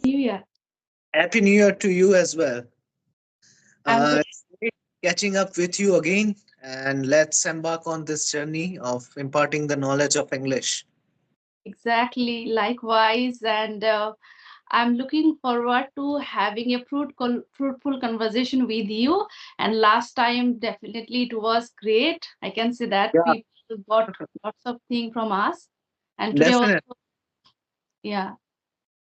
New Year. Happy New Year to you as well. I'm good. It's great catching up with you again, and let's embark on this journey of imparting the knowledge of English. Exactly. Likewise. And I'm looking forward to having a fruitful conversation with you. And last time, definitely, it was great. I can see that Yeah, people got lots of things from us. And today also, definitely. yeah.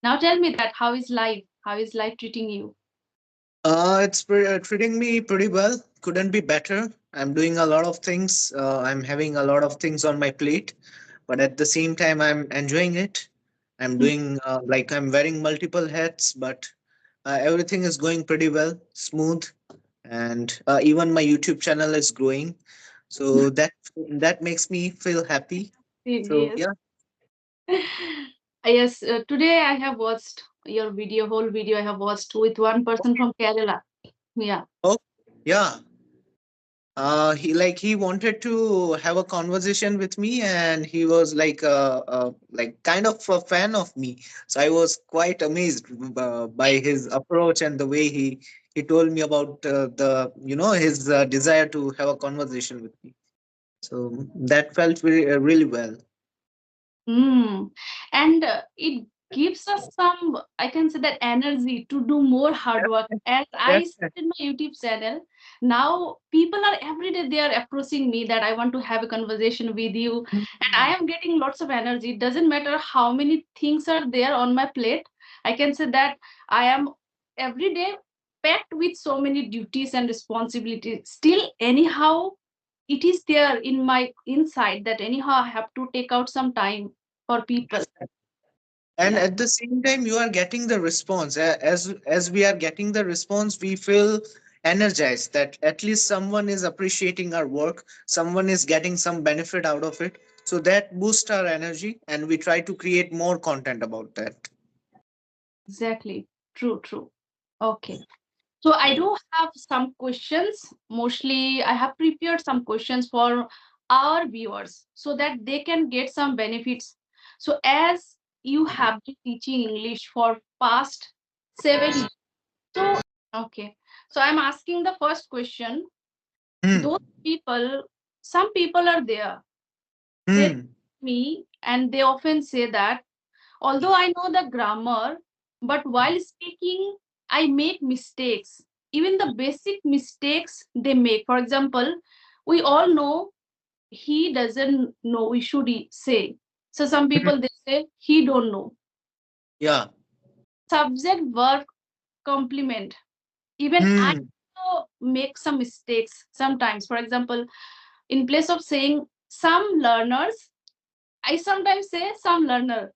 Now tell me that how is life? How is life treating you? It's treating me pretty well. Couldn't be better. I'm doing a lot of things. I'm having a lot of things on my plate, but at the same time, I'm enjoying it. I'm doing like I'm wearing multiple hats, but everything is going pretty well, smooth, and even my YouTube channel is growing. So that makes me feel happy. So Yes. yeah. Yes, today I have watched your video, whole video I have watched with one person from Kerala. Yeah. Oh yeah. He wanted to have a conversation with me, and he was like kind of a fan of me. So I was quite amazed by his approach and the way he told me about the his desire to have a conversation with me. So that felt really well. Mm. And it gives us some, I can say that energy to do more hard work. As I Yes. started my YouTube channel, now people are every day they are approaching me that I want to have a conversation with you. And I am getting lots of energy. It doesn't matter how many things are there on my plate. I can say that I am every day packed with so many duties and responsibilities. Still, anyhow, it is there in my inside that anyhow I have to take out some time for people. And Yeah, at the same time you are getting the response. As we are getting the response, we feel energized that at least someone is appreciating our work, someone is getting some benefit out of it. So that boosts our energy, and we try to create more content about that. exactly. True, true. Okay. So I do have some questions. Mostly I have prepared some questions for our viewers so that they can get some benefits. So as you have been teaching English for past 7 years. So okay. So I'm asking the first question. Those Hmm. people, some people are there. They Hmm. me and they often say that although I know the grammar, but while speaking, I make mistakes. Even the basic mistakes they make. For example, we all know he doesn't know, we should say. So some Hmm. people they say he don't know. Yeah. Subject verb complement. Even I Hmm. also make some mistakes sometimes. For example, in place of saying some learners, I sometimes say some learner.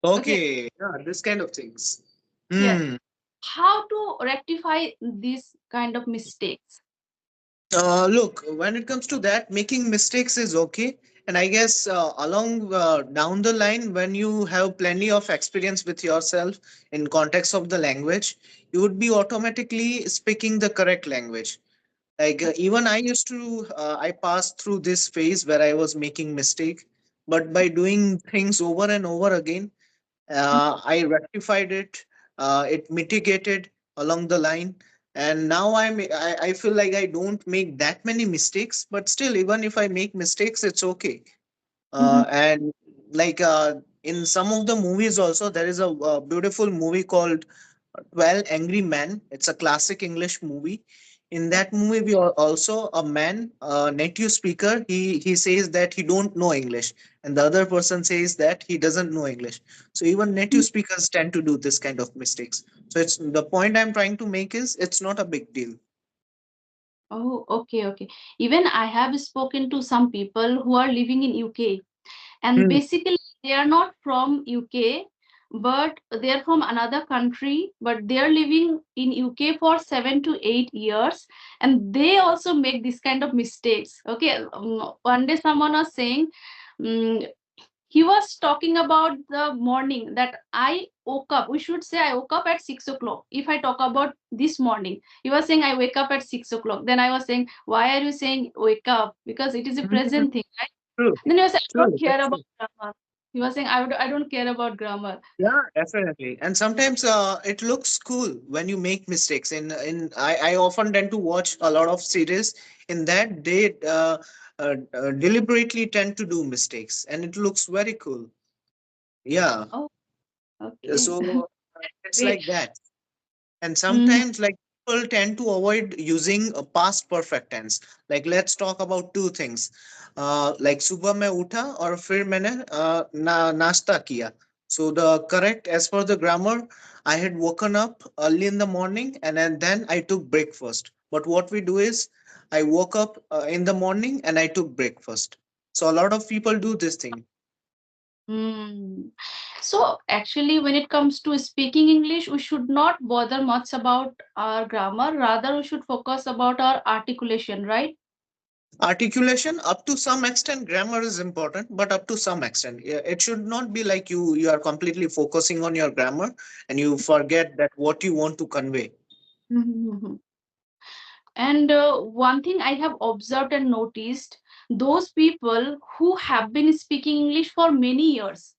Okay. Okay, yeah, this kind of things. Yeah. Hmm. How to rectify these kind of mistakes? Look, when it comes to that, making mistakes is okay. And I guess along down the line, when you have plenty of experience with yourself in context of the language, you would be automatically speaking the correct language. Like even I used to, I passed through this phase where I was making mistake, but by doing things over and over again, I rectified it. It mitigated along the line, and now I feel like I don't make that many mistakes. But still, even if I make mistakes, it's okay. Mhm. And like in some of the movies, also there is a beautiful movie called 12 Angry Men. It's a classic English movie. In that movie, we are also a man, a native speaker. He says that he don't know English, and the other person says that he doesn't know English. So even native speakers tend to do this kind of mistakes. So it's the point I'm trying to make is it's not a big deal. Oh, okay, okay. Even I have spoken to some people who are living in UK, and Hmm. basically they are not from UK, but they are from another country, but they are living in UK for 7 to 8 years, and they also make this kind of mistakes. Okay, one day someone was saying, mm, he was talking about the morning that I woke up. We should say I woke up at 6 o'clock. If I talk about this morning, he was saying I wake up at 6 o'clock. Then I was saying, why are you saying wake up? Because it is a Mhm. present thing, right? True, Then he was saying, I don't true. care That's about true. grammar. He was saying, I don't care about grammar. Yeah, definitely. And sometimes it looks cool when you make mistakes. I often tend to watch a lot of series in that they deliberately tend to do mistakes, and it looks very cool. Yeah. Oh, okay. So it's Great. like that. And Mm, sometimes like people tend to avoid using a past perfect tense. Like let's talk about two things, like सुबह मैं उठा और फिर मैंने नाश्ता किया. So the correct, as per the grammar, I had woken up early in the morning and then I took breakfast. But what we do is I woke up in the morning and I took breakfast. So a lot of people do this thing. mm. So actually, when it comes to speaking English, we should not bother much about our grammar. Rather, we should focus about our articulation, right? Articulation, up to some extent grammar is important, but up to some extent. Yeah, it should not be like you are completely focusing on your grammar and you forget that what you want to convey. Mhm. And one thing I have observed and noticed, those people who have been speaking English for many years,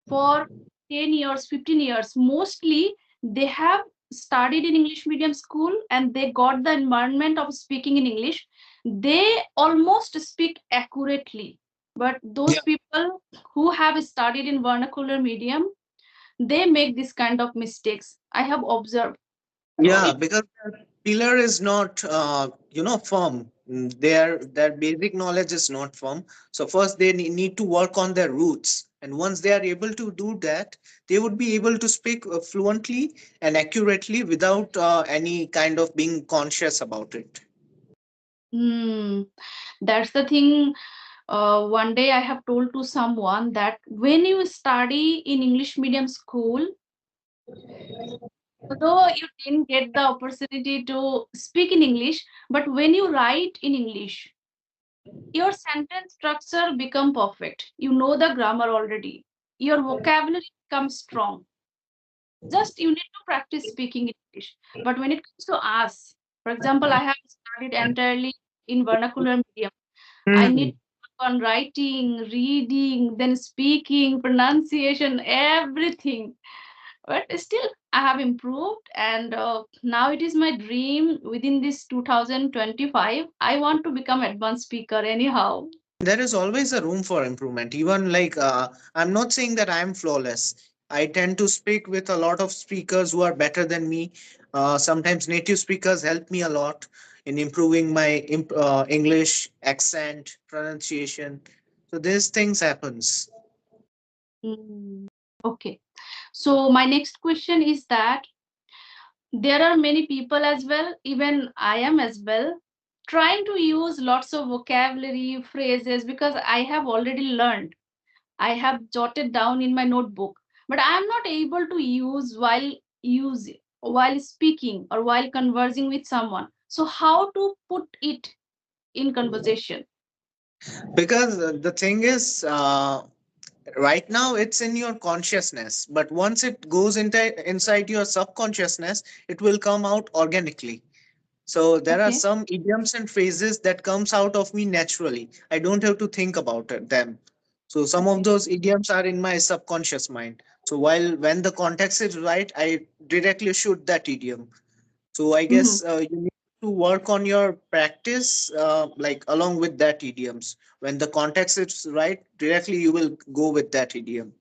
for 10 years, 15 years, mostly they have studied in English medium school and they got the environment of speaking in English. They almost speak accurately. But Yeah. those people who have studied in vernacular medium, they make this kind of mistakes. I have observed. So Yeah, it because their pillar is not firm. Their basic knowledge is not firm. So first they need to work on their roots, and once they are able to do that, they would be able to speak fluently and accurately without any kind of being conscious about it. Hmm, that's the thing. One day I have told to someone that when you study in English medium school, although you didn't get the opportunity to speak in English, but when you write in English, your sentence structure become perfect. You know the grammar already. Your vocabulary becomes strong. Just you need to practice speaking English. But when it comes to us, for example, I have studied entirely in vernacular medium. I need Hmm. to work on writing, reading, then speaking, pronunciation, everything. But still, I have improved, and now it is my dream within this 2025. I want to become advanced speaker anyhow. There is always a room for improvement. Even like I'm not saying that I'm flawless. I tend to speak with a lot of speakers who are better than me. Sometimes native speakers help me a lot in improving my English accent, pronunciation. So these things happens. Mm, okay. So my next question is that there are many people as well, even I am as well, trying to use lots of vocabulary phrases because I have already learned. I have jotted down in my notebook, but I am not able to use while speaking or while conversing with someone. So how to put it in conversation? Because the thing is, right now it's in your consciousness, but once it goes into inside your subconsciousness, it will come out organically. So there are Okay. some idioms and phrases that comes out of me naturally. I don't have to think about them. So some of Okay. those idioms are in my subconscious mind. So while when the context is right, I directly shoot that idiom. So I Mhm. guess you need to work on your practice, like along with that idioms. When the context is right, directly you will go with that idiom.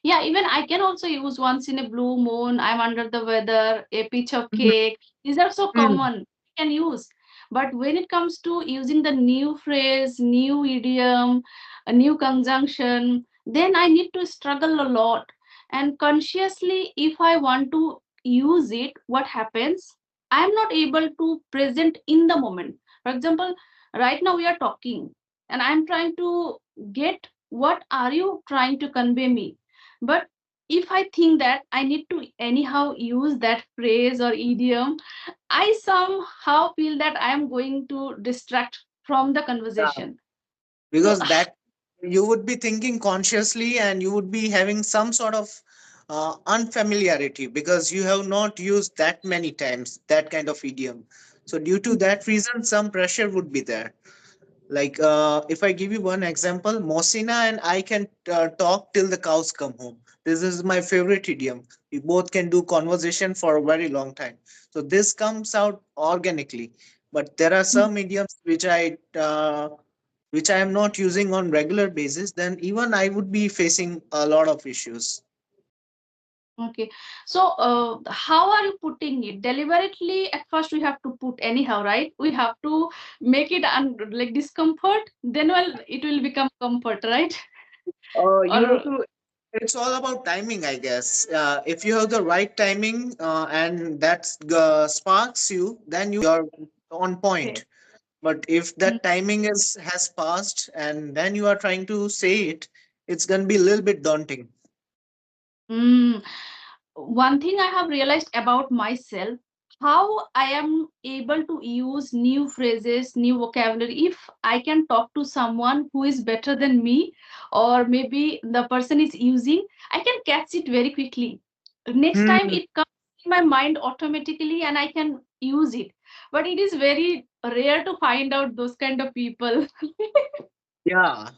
Yeah, even I can also use once in a blue moon, I'm under the weather, a piece of Mhm. cake. These are so Mhm. common. We can use. But when it comes to using the new phrase, new idiom, a new conjunction, then I need to struggle a lot. And consciously, if I want to use it, what happens? I'm not able to present in the moment. For example, right now we are talking, and I'm trying to get what are you trying to convey me, but if I think that I need to anyhow use that phrase or idiom, I somehow feel that I am going to distract from the conversation. So, Because that you would be thinking consciously and you would be having some sort of unfamiliarity because you have not used that many times that kind of idiom. So due to that reason some pressure would be there. Like, if I give you one example, Mosina and I can talk till the cows come home. This is my favorite idiom. We both can do conversation for a very long time. So this comes out organically. But there are some idioms which I am not using on regular basis. Then even I would be facing a lot of issues. Okay. So, how are you putting it? Deliberately, at first we have to put anyhow, right? We have to make it like discomfort. Then, well, it will become comfort, right? You have Or to. It's all about timing, I guess. If you have the right timing and that sparks you, then you're on okay. point. But if that timing is has passed and then you are trying to say it, it's gonna be a little bit daunting. Mm. One thing I have realized about myself, how I am able to use new phrases, new vocabulary. If I can talk to someone who is better than me, or maybe the person is using, I can catch it very quickly. Next time Hmm. it comes in my mind automatically and I can use it. But it is very rare to find out those kind of people. Yeah.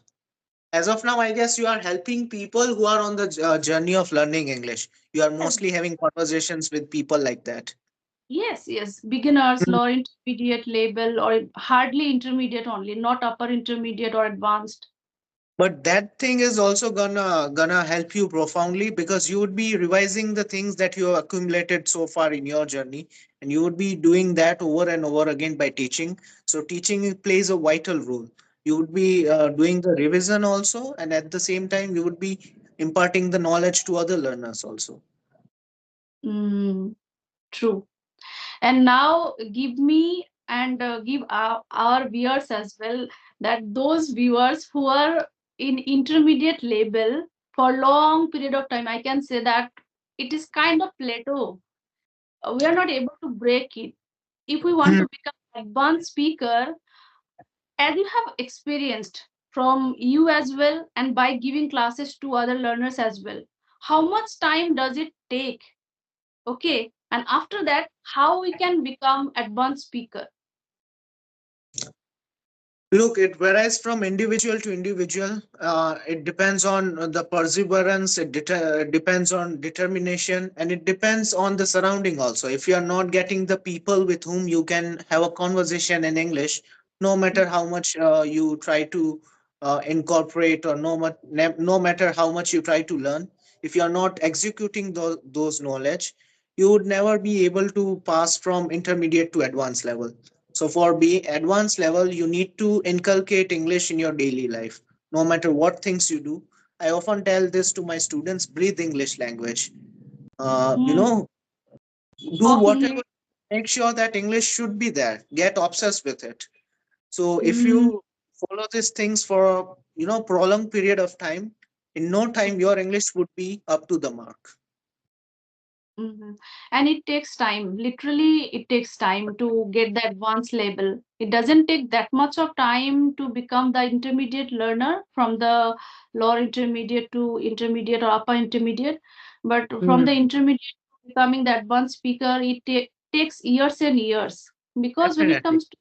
As of now, I guess you are helping people who are on the journey of learning English. You are Yes, mostly having conversations with people like that. yes. Beginners, lower intermediate level, or hardly intermediate only, not upper intermediate or advanced. But that thing is also gonna help you profoundly because you would be revising the things that you have accumulated so far in your journey, and you would be doing that over and over again by teaching. So teaching plays a vital role. You would be doing the revision also, and at the same time you would be imparting the knowledge to other learners also. Mm, true. And now give me and give our viewers as well, that those viewers who are in intermediate level for long period of time, I can say that it is kind of plateau. We are not able to break it. If we want to become advanced speaker, as you have experienced from you as well and by giving classes to other learners as well, how much time does it take? Okay, and after that, how we can become advanced speaker? Look, it varies from individual to individual. It depends on the perseverance, depends on determination, and it depends on the surrounding also. If you are not getting the people with whom you can have a conversation in English, no matter how much you try to incorporate, or no matter how much you try to learn, if you are not executing those knowledge, you would never be able to pass from intermediate to advanced level. So for being advanced level, you need to inculcate English in your daily life, no matter what things you do. I often tell this to my students: breathe English language. You Hmm. know, do Talk whatever. English. Make sure that English should be there. Get obsessed with it. So if Mm, you follow these things for a prolonged period of time, in no time your English would be up to the mark. mhm. And it takes time. Literally, it takes time to get the advanced level. It doesn't take that much of time to become the intermediate learner from the lower intermediate to intermediate or upper intermediate. But from the Hmm. intermediate to becoming the advanced speaker, it takes years and years. Because when it Definitely. comes to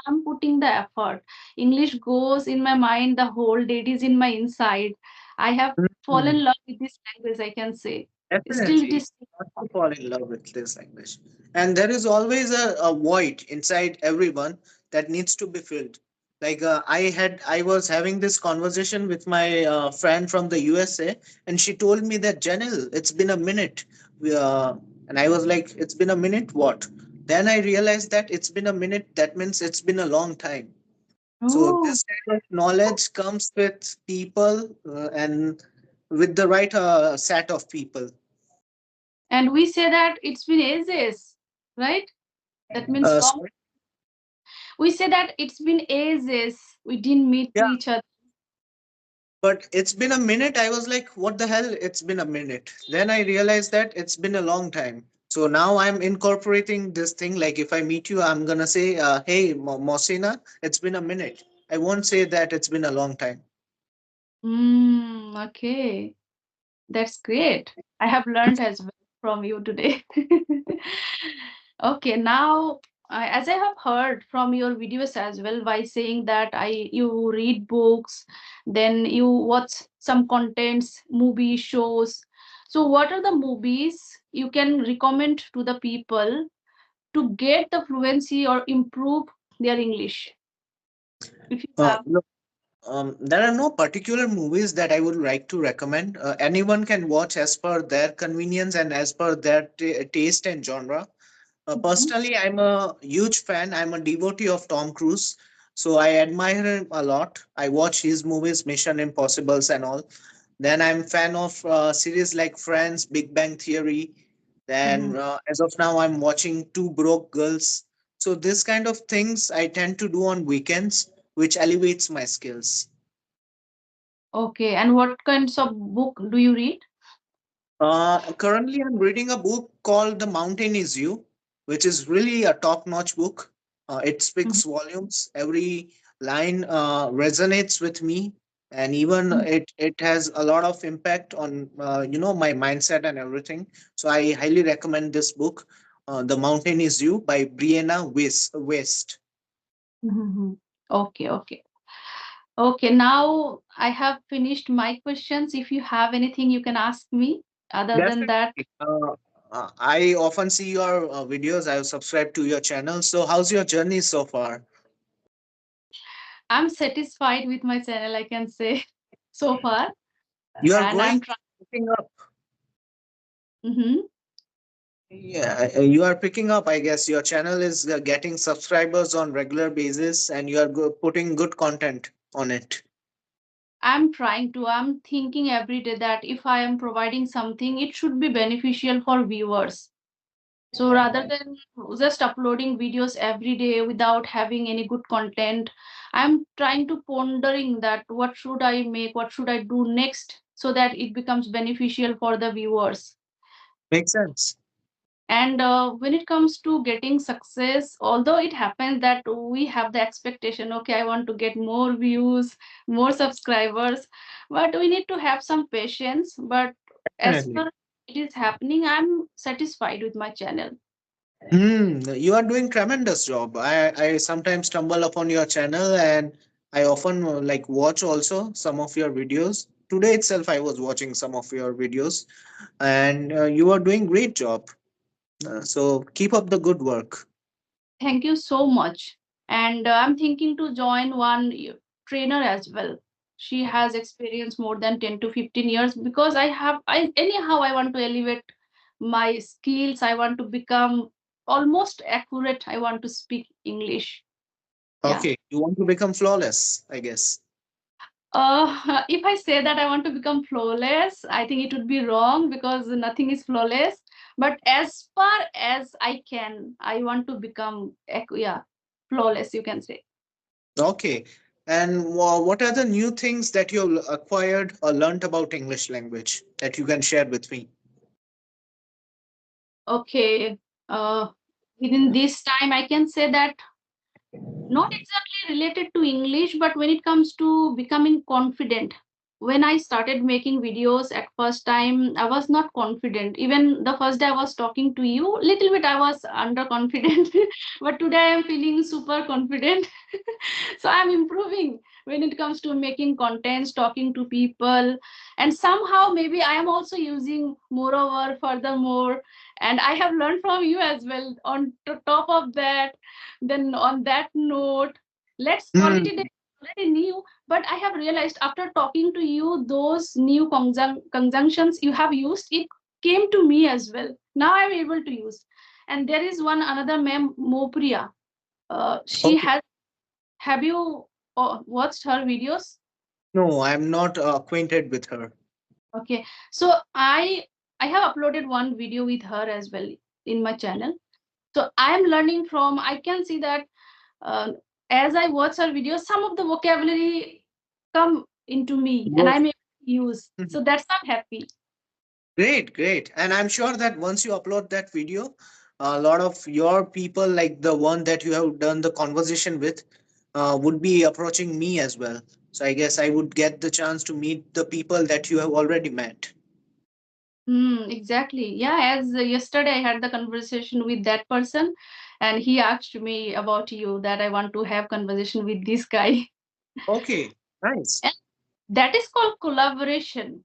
I'm putting the effort. English goes in my mind the whole day. It is in my inside. I have fallen Hmm. in love with this language, I can say. Still, it Definitely. is. Not to fall in love with this language. And there is always a void inside everyone that needs to be filled. Like, I was having this conversation with my friend from the USA, and she told me that, Janil, it's been a minute. And I was like, it's been a minute? What? Then I realized that it's been a minute. That means it's been a long time. So Oh, this kind of knowledge comes with people and with the right set of people. and we say that it's been ages, right? That means long. Sorry. We say that it's been ages. We didn't meet to Yeah, each other. but it's been a minute. I was like, what the hell? It's been a minute. Then I realized that it's been a long time. So now I'm incorporating this thing. Like, if I meet you, I'm gonna say, "Hey, Mosina, it's been a minute." I won't say that it's been a long time. Okay, that's great. I have learned as well from you today. Okay, now as I have heard from your videos as well, by saying that you read books, then you watch some contents, movie shows. So, what are the movies you can recommend to the people to get the fluency or improve their English? If you have. Look, there are no particular movies that I would like to recommend. Anyone can watch as per their convenience and as per their taste and genre. Mhm. Personally, I'm a huge fan. I'm a devotee of Tom Cruise. So I admire him a lot. I watch his movies, Mission Impossibles and all. Then I'm fan of series like Friends, Big Bang Theory. Then Mhm. as of now, I'm watching Two Broke Girls. So this kind of things I tend to do on weekends, which elevates my skills. Okay, and what kinds of book do you read? Currently, I'm reading a book called The Mountain Is You, which is really a top notch book. It Mhm. speaks volumes. Every line resonates with me, and even it has a lot of impact on my mindset and everything. So I highly recommend this book, The Mountain Is You by Brianna West. Mhm. Okay, okay. Okay, now I have finished my questions. If you have anything, you can ask me. Other than that, Definitely. I often see your videos. I have subscribed to your channel. So how's your journey so far? I'm satisfied with my channel, I can say so far. You are And I'm growing, trying. picking up. Hmm. Yeah, you are picking up. I guess your channel is getting subscribers on regular basis, and you are putting good content on it. I'm trying to. I'm thinking every day that if I am providing something, it should be beneficial for viewers. So rather than just uploading videos every day without having any good content, I'm trying to pondering that what should I make, what should I do next so that it becomes beneficial for the viewers. Makes sense. And when it comes to getting success, although it happens that we have the expectation, okay, I want to get more views, more subscribers, but we need to have some patience. But as Definitely. far it is happening, I'm satisfied with my channel. You are doing tremendous job. I sometimes stumble upon your channel, and I often like watch also some of your videos. Today itself, I was watching some of your videos, and you are doing great job. So keep up the good work. Thank you so much. And I'm thinking to join one trainer as well. She has experience more than 10 to 15 years because I anyhow I want to elevate my skills. I want to become almost accurate. I want to speak English. Yeah. Okay, you want to become flawless, I guess. If I say that I want to become flawless, I think it would be wrong because nothing is flawless. But as far as I can, I want to become, yeah, flawless, you can say. Okay. And what are the new things that you acquired or learned about English language that you can share with me? Okay. Uh, Within this time, I can say that not exactly related to English, but when it comes to becoming confident. When I started making videos at first time, I was not confident. Even the first day I was talking to you, little bit I was underconfident, but today I am feeling super confident. So I'm improving when it comes to making contents, talking to people, and somehow maybe I am also using moreover, furthermore, and I have learned from you as well. On top of that, then on that note, let's call it a Hmm. day. Already new, but I have realized after talking to you, those new conjunctions you have used, it came to me as well. Now I'm able to use. And there is one another ma'am, Mopriya. She Okay. has. Have you watched her videos? No, I'm not acquainted with her. Okay, so I have uploaded one video with her as well in my channel. So I am learning from. I can see that uh, as I watch her videos, some of the vocabulary come into me and Good. I'm able to use. Mhm. So that's I'm happy. Great, great. And I'm sure that once you upload that video, a lot of your people, like the one that you have done the conversation with, would be approaching me as well. So I guess I would get the chance to meet the people that you have already met. Exactly. Yeah, as yesterday I had the conversation with that person, and he asked me about you that I want to have conversation with this guy. Okay, nice. And that is called collaboration.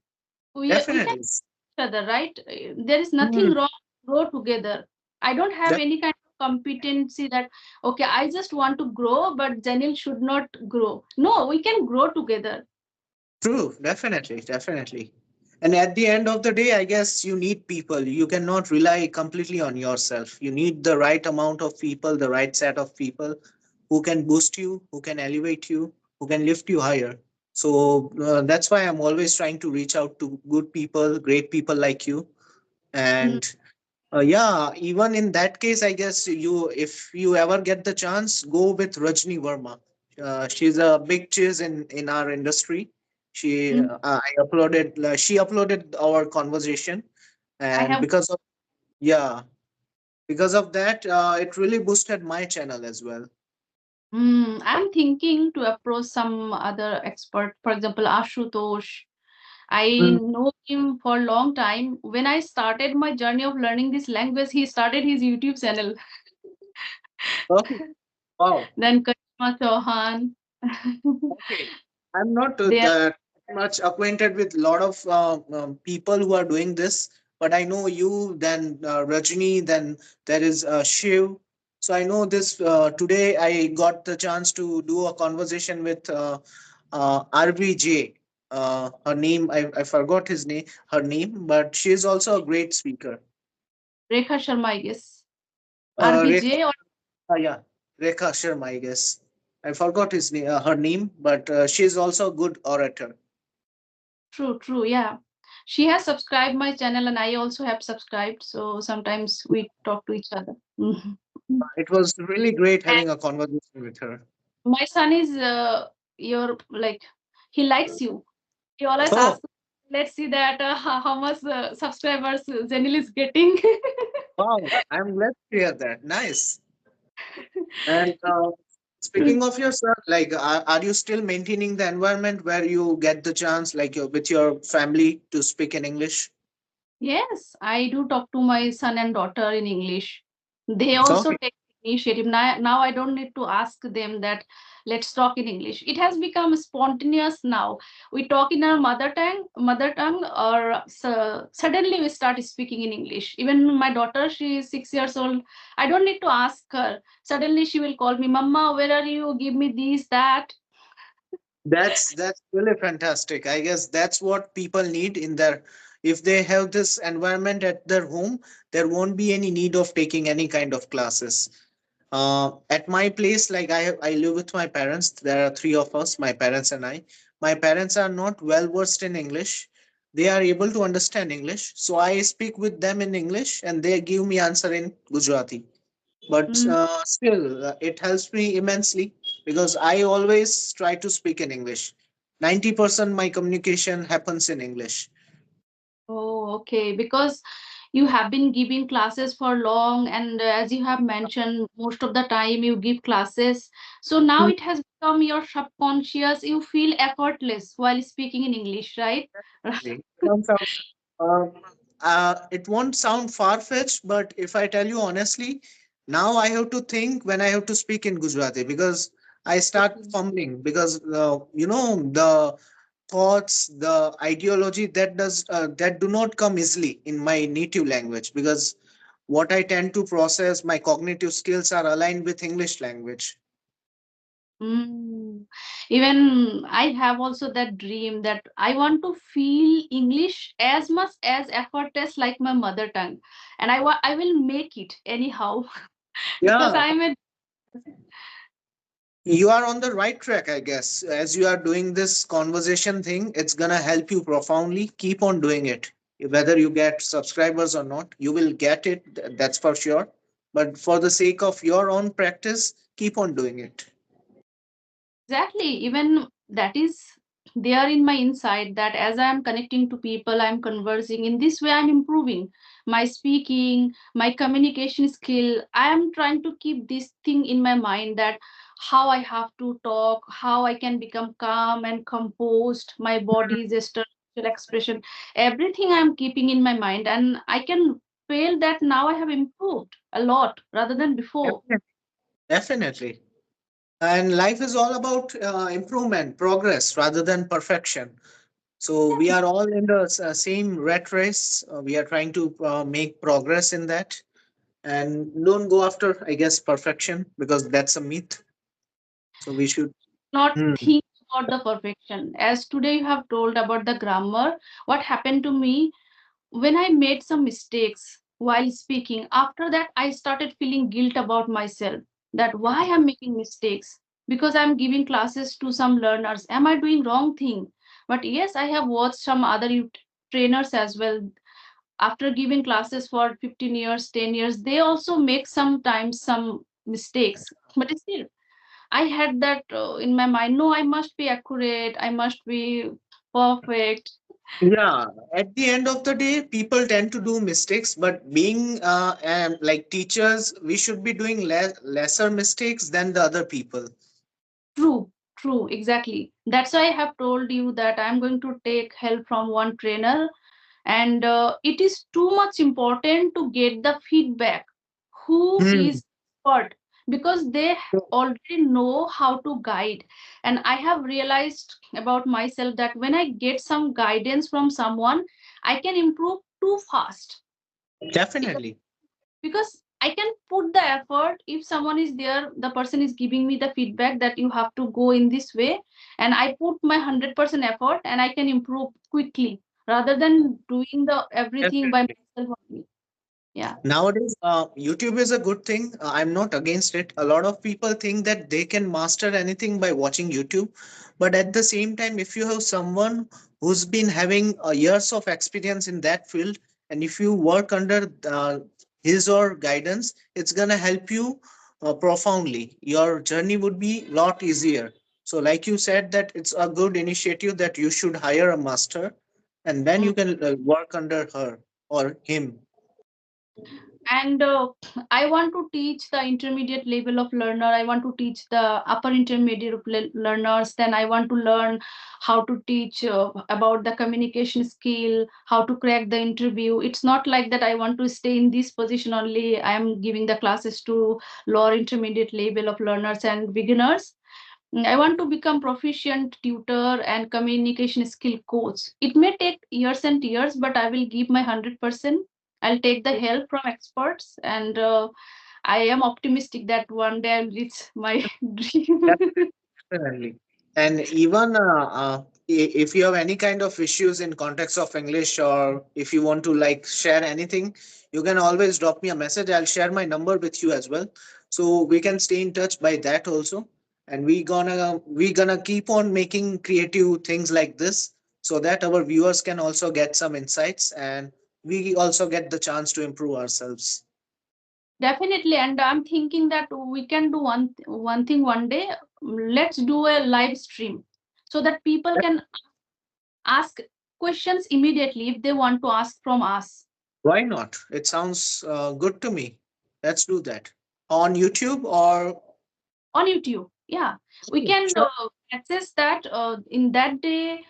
We can Definitely. each other, right? There is Hmm, nothing wrong. Grow together. I don't have that's any kind of competency that okay, I just want to grow, but Janil should not grow. No, we can grow together. true. Definitely, definitely. And at the end of the day, I guess you need people. You cannot rely completely on yourself. You need the right amount of people, the right set of people who can boost you, who can elevate you, who can lift you higher. So that's why I'm always trying to reach out to good people, great people like you. Mm, And yeah, even in that case, I guess if you ever get the chance, go with Rajni Verma. She's a big cheese in our industry. mm. She uploaded our conversation, I and have. because of that, it really boosted my channel as well. I'm thinking to approach some other expert, for example, Ashutosh. I Mm. know him for a long time. When I started my journey of learning this language, he started his YouTube channel. Okay. Wow. Then Karishma Chauhan. Okay. I'm not They are, that much acquainted with a lot of people who are doing this, but I know you, then Rajni, then there is Shiv. So I know this. Today I got the chance to do a conversation with RBJ. I forgot her name, but she is also a great speaker. Rekha Sharma, I guess. Rekha, RBJ or yeah, Rekha Sharma, I guess. I forgot her name, but she is also a good orator. true, true, yeah. She has subscribed my channel and I also have subscribed. So sometimes we talk to each other. Mhm. It was really great And having a conversation with her. my son is your like he likes you. He always Oh, asks, let's see that how much subscribers Zenil is getting. wow. I'm glad to hear that. Nice. And speaking of yourself, like, are you still maintaining the environment where you get the chance, like, with your family to speak in English? Yes, I do talk to my son and daughter in English. They also Okay. take initiative. Now I don't need to ask them that let's talk in English. It has become spontaneous now. We talk in our mother tongue, or suddenly we start speaking in English. Even my daughter, she is 6 years old. I don't need to ask her. Suddenly she will call me, Mama, where are you? Give me this, that. That's really fantastic. I guess that's what people need in their if they have this environment at their home, there won't be any need of taking any kind of classes. At my place, like I live with my parents. There are three of us, my parents and I. My parents are not well versed in English. They are able to understand English, so I speak with them in English, and they give me answer in Gujarati. But Mm. still, it helps me immensely because I always try to speak in English. 90% my communication happens in English. Oh, okay. Because you have been giving classes for long, and as you have mentioned, most of the time you give classes. So now it has become your subconscious. You feel effortless while speaking in English, right? It won't sound, uh, it won't sound far fetched, but if I tell you honestly, now I have to think when I have to speak in Gujarati because I start Okay. fumbling because the thoughts, the ideology that do not come easily in my native language because what I tend to process, my cognitive skills are aligned with English language. Mm. Even I have also that dream that I want to feel English as much as effortless like my mother tongue, and I will make it anyhow because Yeah, I'm a you are on the right track, I guess. As you are doing this conversation thing, it's gonna help you profoundly. Keep on doing it. Whether you get subscribers or not, you will get it, that's for sure. But for the sake of your own practice, keep on doing it. exactly, even that is there in my inside that as I am connecting to people, I'm conversing. In this way, I'm improving my speaking, my communication skill. I am trying to keep this thing in my mind that how I have to talk, how I can become calm and composed, my body gesture. facial expression, everything I'm keeping in my mind, and I can feel that now I have improved a lot rather than before. Definitely. Definitely. And life is all about improvement, progress rather than perfection. So we are all in the same rat race. We are trying to make progress in that, and don't go after, I guess, perfection, because that's a myth. So we should. Not Hmm. think about the perfection. As today you have told about the grammar, what happened to me when I made some mistakes while speaking, after that I started feeling guilt about myself, that why I'm making mistakes, because I'm giving classes to some learners. Am I doing wrong thing? But yes, I have watched some other trainers as well. After giving classes for 15 years, 10 years, they also make sometimes some mistakes. But still, I had that in my mind. No, I must be accurate. I must be perfect. Yeah, at the end of the day, people tend to do mistakes, but being like teachers, we should be doing lesser mistakes than the other people. True, true, exactly. That's why I have told you that I'm going to take help from one trainer, and it is too much important to get the feedback. Who Hmm. is expert? Because they already know how to guide. And I have realized about myself that when I get some guidance from someone, I can improve too fast. Definitely. Because I can put the effort. If someone is there, the person is giving me the feedback that you have to go in this way, and I put my 100% effort, and I can improve quickly rather than doing the everything by Definitely. myself only. Yeah. Nowadays, YouTube is a good thing. I'm not against it. A lot of people think that they can master anything by watching YouTube. But at the same time, if you have someone who's been having years of experience in that field, and if you work under his or guidance, it's going to help you profoundly. Your journey would be a lot easier. So, like you said, that it's a good initiative that you should hire a master, and then Mm. you can work under her or him. And I want to teach the intermediate level of learner. I want to teach the upper intermediate learners. Then I want to learn how to teach about the communication skill, how to crack the interview. It's not like that I want to stay in this position only. I am giving the classes to lower intermediate level of learners and beginners. I want to become proficient tutor and communication skill coach. It may take years and years, but I will give my 100%. I'll take the help from experts, and I am optimistic that one day I'll reach my dream. Definitely. And even if you have any kind of issues in context of English, or if you want to like share anything, you can always drop me a message. I'll share my number with you as well. So we can stay in touch by that also. And we gonna keep on making creative things like this, so that our viewers can also get some insights, and we also get the chance to improve ourselves. Definitely, and I'm thinking that we can do one thing one day. Let's do a live stream so that people can ask questions immediately if they want to ask from us. Why not? It sounds good to me. Let's do that on YouTube or. On YouTube. Yeah, we Okay, can sure. access that in that day.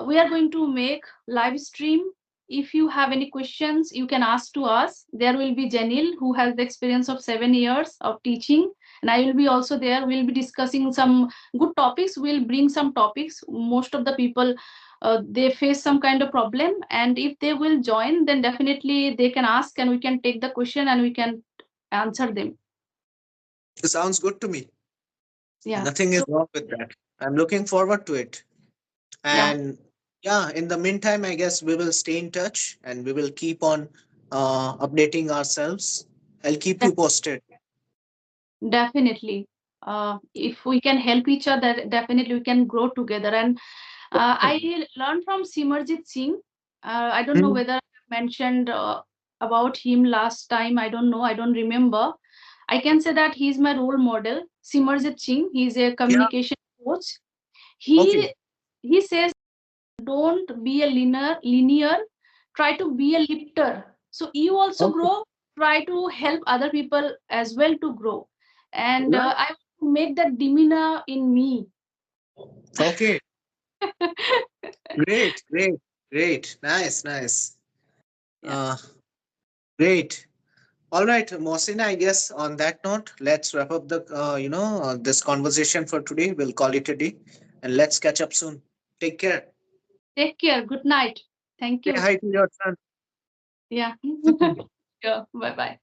We are going to make live stream. If you have any questions, you can ask to us. There will be Janil, who has the experience of 7 years of teaching, and I will be also there. We'll be discussing some good topics. We'll bring some topics. Most of the people, they face some kind of problem, and if they will join, then definitely they can ask, and we can take the question and we can answer them. It sounds good to me. Yeah. Nothing is So wrong with that. I'm looking forward to it. yeah. And yeah, in the meantime, I guess we will stay in touch and we will keep on updating ourselves. I'll keep you posted. Definitely. If we can help each other, definitely we can grow together. And I learned from Simarjit Singh. I don't know Hmm. whether I mentioned about him last time. I don't know. I don't remember. I can say that he's my role model. Simarjit Singh. He's a Yeah. communication coach. Okay. He says, don't be a linear. Try to be a lifter. So you also Okay. grow. Try to help other people as well to grow. And Right. I make that demeanor in me. Okay. Great. Great. Great. Nice. Nice. Yeah. Uh, Great. All right, Mohsin, I guess on that note, let's wrap up the this conversation for today. We'll call it a day, and let's catch up soon. Take care. Take care. Good night. Thank Say you. hi to your son. Yeah. Sure. Bye bye.